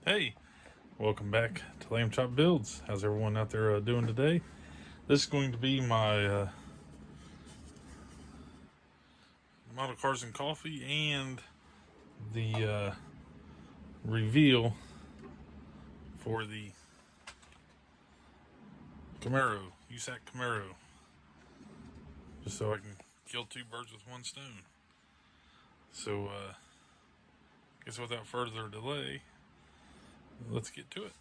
Hey, welcome back to Lambchopbuilds. How's everyone out there doing today? This is going to be my model cars and coffee and the reveal for the Camaro, USAC Camaro. Just so I can kill two birds with one stone. So, guess without further delay, let's get to it.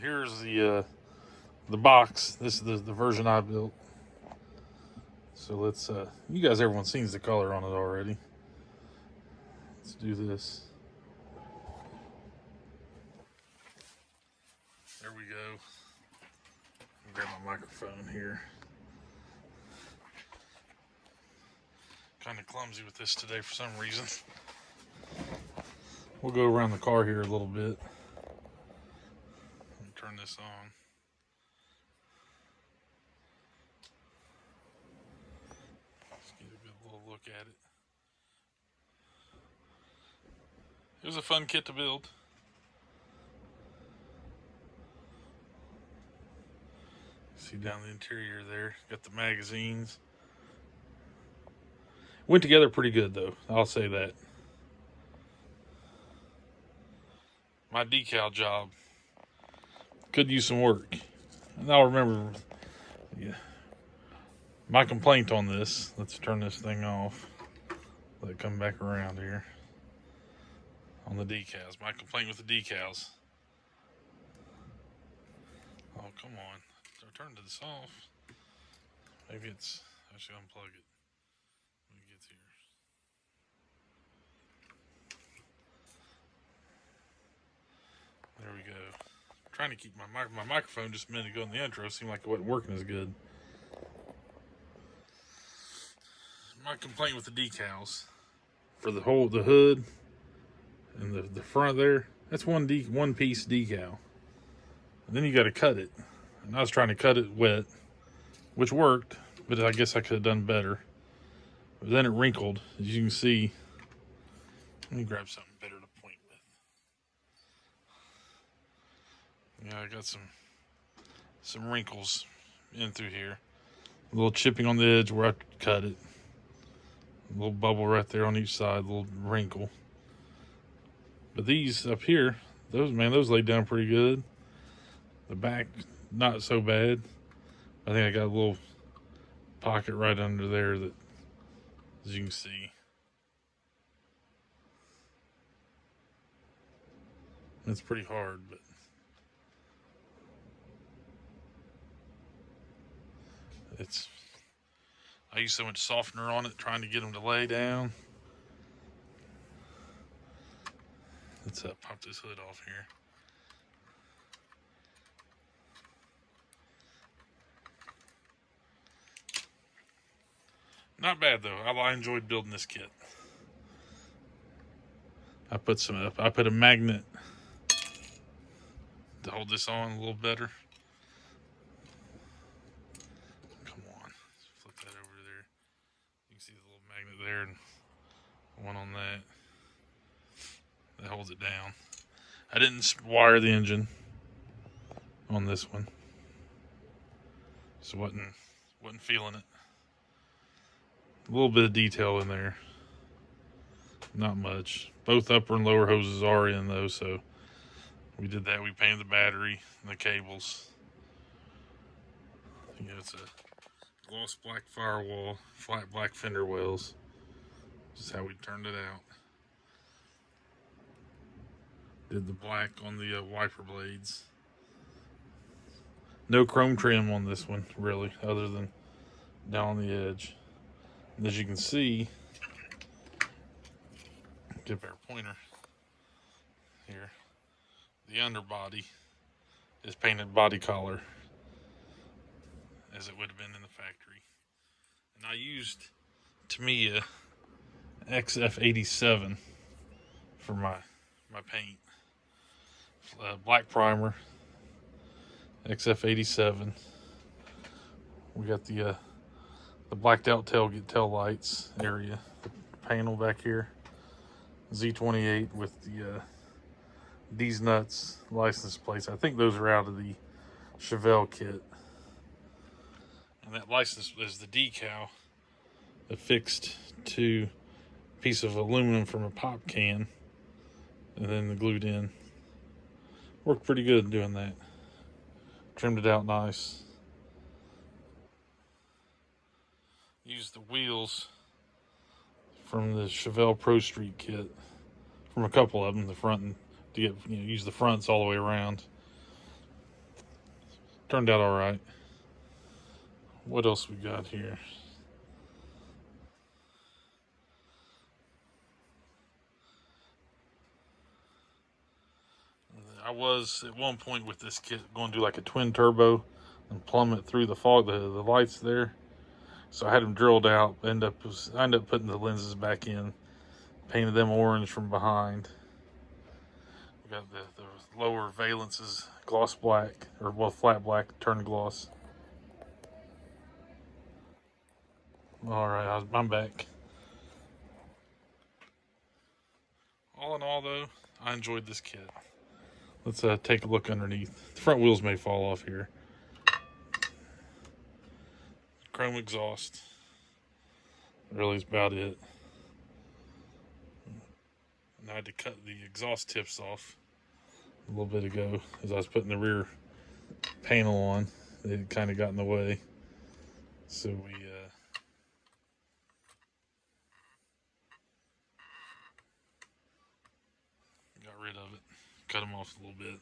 Here's the box. This is the version I built. So let's you guys, everyone sees the color on it already. Let's do this. There we go. Grab my microphone here. Kind of clumsy with this today for some reason. We'll go around the car here a little bit. Let me turn this on. Let's get a good little look at it. It was a fun kit to build. See down the interior there. Got the magazines. Went together pretty good though, I'll say that. My decal job could use some work. And I'll remember, my complaint on this. Let's turn this thing off. Let it come back around here. On the decals. My complaint with the decals. Oh, come on. So I turned this off. Maybe it's, I should unplug it when it gets here. There we go. I'm trying to keep my microphone just a minute ago in the intro. Seemed like it wasn't working as good. My complaint with the decals for the hood and the front there, that's one piece decal. And then you got to cut it. And I was trying to cut it wet, which worked, but I guess I could have done better. But then it wrinkled, as you can see. Let me grab something better to point with. Yeah, I got some wrinkles in through here. A little chipping on the edge where I cut it. A little bubble right there on each side, a little wrinkle. But these up here, those laid down pretty good. The back, not so bad. I think I got a little pocket right under there that, as you can see. It's pretty hard, but I use so much softener on it trying to get them to lay down. Let's pop this hood off here. Not bad though. I enjoyed building this kit. I put a magnet to hold this on a little better. Come on, flip that over there. You can see the little magnet there and one on that. That holds it down. I didn't wire the engine on this one, so wasn't feeling it. A little bit of detail in there, not much. Both upper and lower hoses are in though, so we did that. We painted the battery and the cables. It's a gloss black firewall, flat black fender wells. Just how we turned it out. Did the black on the wiper blades. No chrome trim on this one, really, other than down on the edge. And as you can see, Get a better pointer here. The underbody is painted body color as it would have been in the factory. And I used Tamiya XF-87 for my paint. Black primer, XF-87. We got the blacked out tail lights area, the panel back here. Z28 with the these nuts license plates. I think those are out of the Chevelle kit. And that license is the decal affixed to a piece of aluminum from a pop can and then glued in. Worked pretty good doing that. Trimmed it out nice. Used the wheels from the Chevelle Pro Street kit, from a couple of them, the front, and to get, use the fronts all the way around. Turned out all right. What else we got here? I was at one point with this kit going to do like a twin turbo and plumb it through the fog, the lights there. So I had them drilled out. I ended up putting the lenses back in, painted them orange from behind. We got the lower valences gloss black, or well, flat black, turned gloss. All right, I'm back. All in all, though, I enjoyed this kit. Let's take a look underneath. The front wheels may fall off here. Chrome exhaust. Really is about it. And I had to cut the exhaust tips off a little bit ago as I was putting the rear panel on. It kind of got in the way. So we got rid of it. Cut them off a little bit.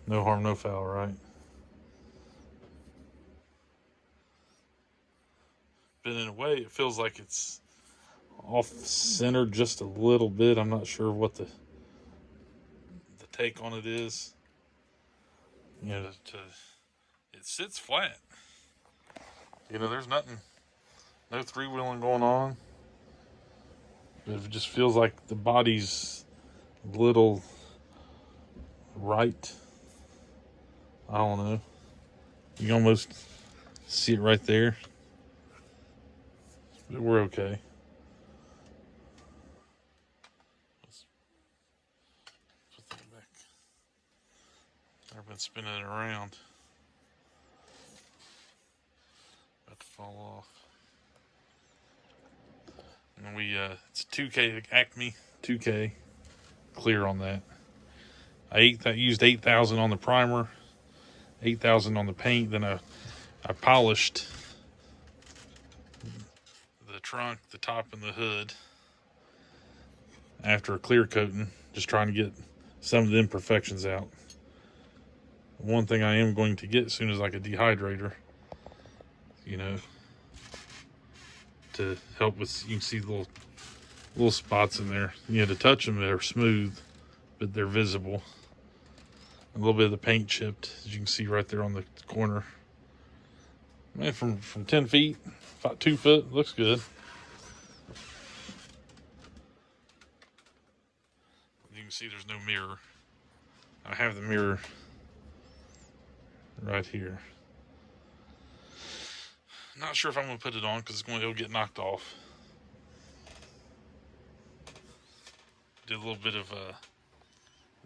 No harm, no foul, right? But in a way, it feels like it's off center just a little bit. I'm not sure what the take on it is. It sits flat. There's nothing, no three-wheeling going on. But it just feels like the body's a little right. I don't know. You can almost see it right there. But we're okay. Let's put that back. I've been spinning it around. About to fall off. And it's 2K, Acme 2K, clear on that. I used 8,000 on the primer, 8,000 on the paint. Then I polished the trunk, the top, and the hood after a clear coating, just trying to get some of the imperfections out. One thing I am going to get soon is like a dehydrator, to help with, you can see little spots in there. To touch them, they're smooth, but they're visible. A little bit of the paint chipped, as you can see right there on the corner. Man, from 10 feet, about 2 foot, looks good. You can see there's no mirror. I have the mirror right here. Not sure if I'm going to put it on because it'll get knocked off. Did a little bit of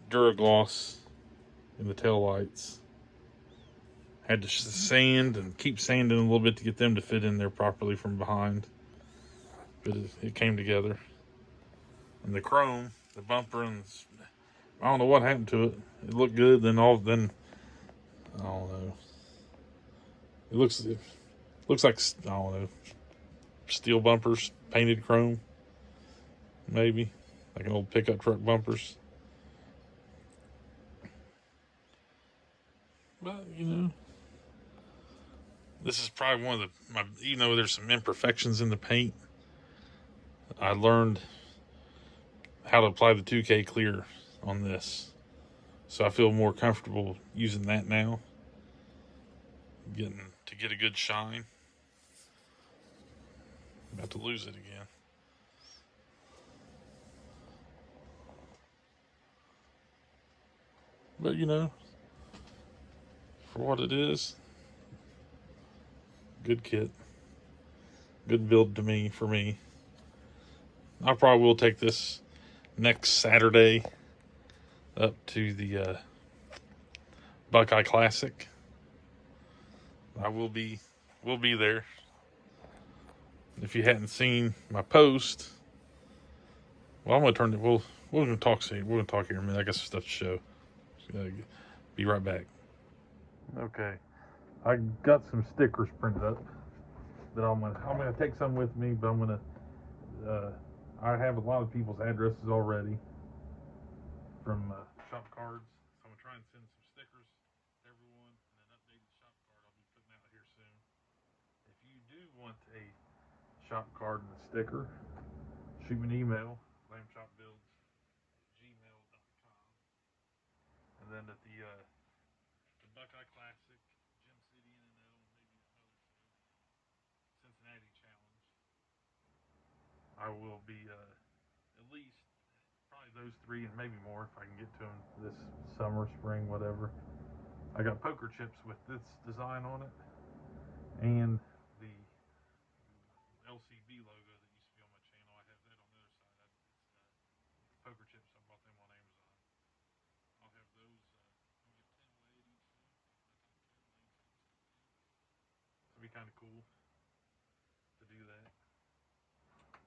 Duragloss in the tail lights. Had to sand and keep sanding a little bit to get them to fit in there properly from behind. But it came together. And the chrome, the bumper, and I don't know what happened to it. It looked good, then I don't know. It looks like, I don't know, steel bumpers, painted chrome, maybe, like an old pickup truck bumpers. But, this is probably one of even though there's some imperfections in the paint, I learned how to apply the 2K clear on this. So I feel more comfortable using that now. Getting to get a good shine. About to lose it again. But you know, for what it is, good kit. Good build to me, for me. I probably will take this next Saturday up to the Buckeye Classic. I will be there. If you hadn't seen my post, well, I'm gonna turn it. We're gonna talk soon. We're gonna talk here in a minute. I got some stuff to show. Be right back. Okay, I got some stickers printed up that I'm gonna take some with me, but I'm gonna I have a lot of people's addresses already from shop cards, so I'm gonna try and send some stickers to everyone, and an updated shop card I'll be putting out here soon. If you do want a shop card and a sticker, shoot me an email, lambchopbuilds@gmail.com. And then at the Buckeye Classic, Gem City NNL, and maybe another show, Cincinnati Challenge, I will be at least probably those three and maybe more if I can get to them this summer, spring, whatever. I got poker chips with this design on it and the LCB logo that used to be on my channel. I have that on the other side. It's poker chips. I bought them on Amazon. I'll have those. I'll give 10 away at each show. It'll be kind of cool to do that.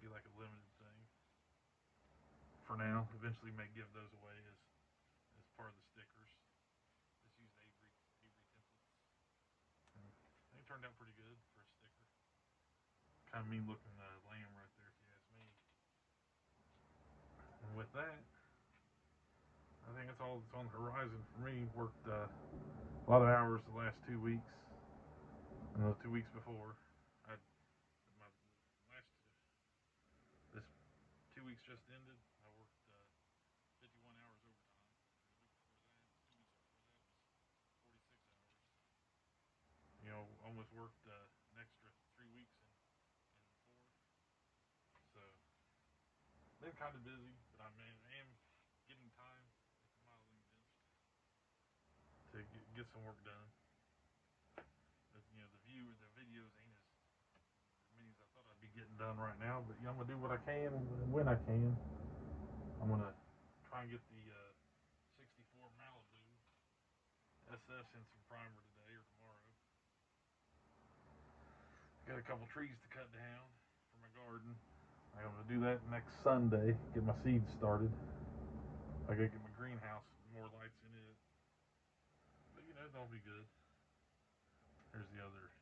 Be like a limited thing. For now, eventually may give those away as part of the stickers. Just use Avery templates. They turned out pretty good for a sticker. Kind of mean looking lamb right there, if you ask me. And with that, I think that's all that's on the horizon for me. Worked a lot of hours the last 2 weeks, and the 2 weeks before. I my last this 2 weeks just ended. I worked 51 hours overtime. The week before that, 2 weeks before that, was 46 hours. You know, almost worked an extra 3 weeks in 4. So been kind of busy, but I am getting time at the modeling bench to get some work done. But, you know, the videos ain't as many as I thought I'd be getting done right now. But you know, I'm gonna do what I can when I can. I'm gonna try and get the 64 Malibu SS in some primer today or tomorrow. Got a couple trees to cut down for my garden. I'm gonna do that next Sunday. Get my seeds started. I gotta get my greenhouse more lights in it. But you know, it'll be good. There's the other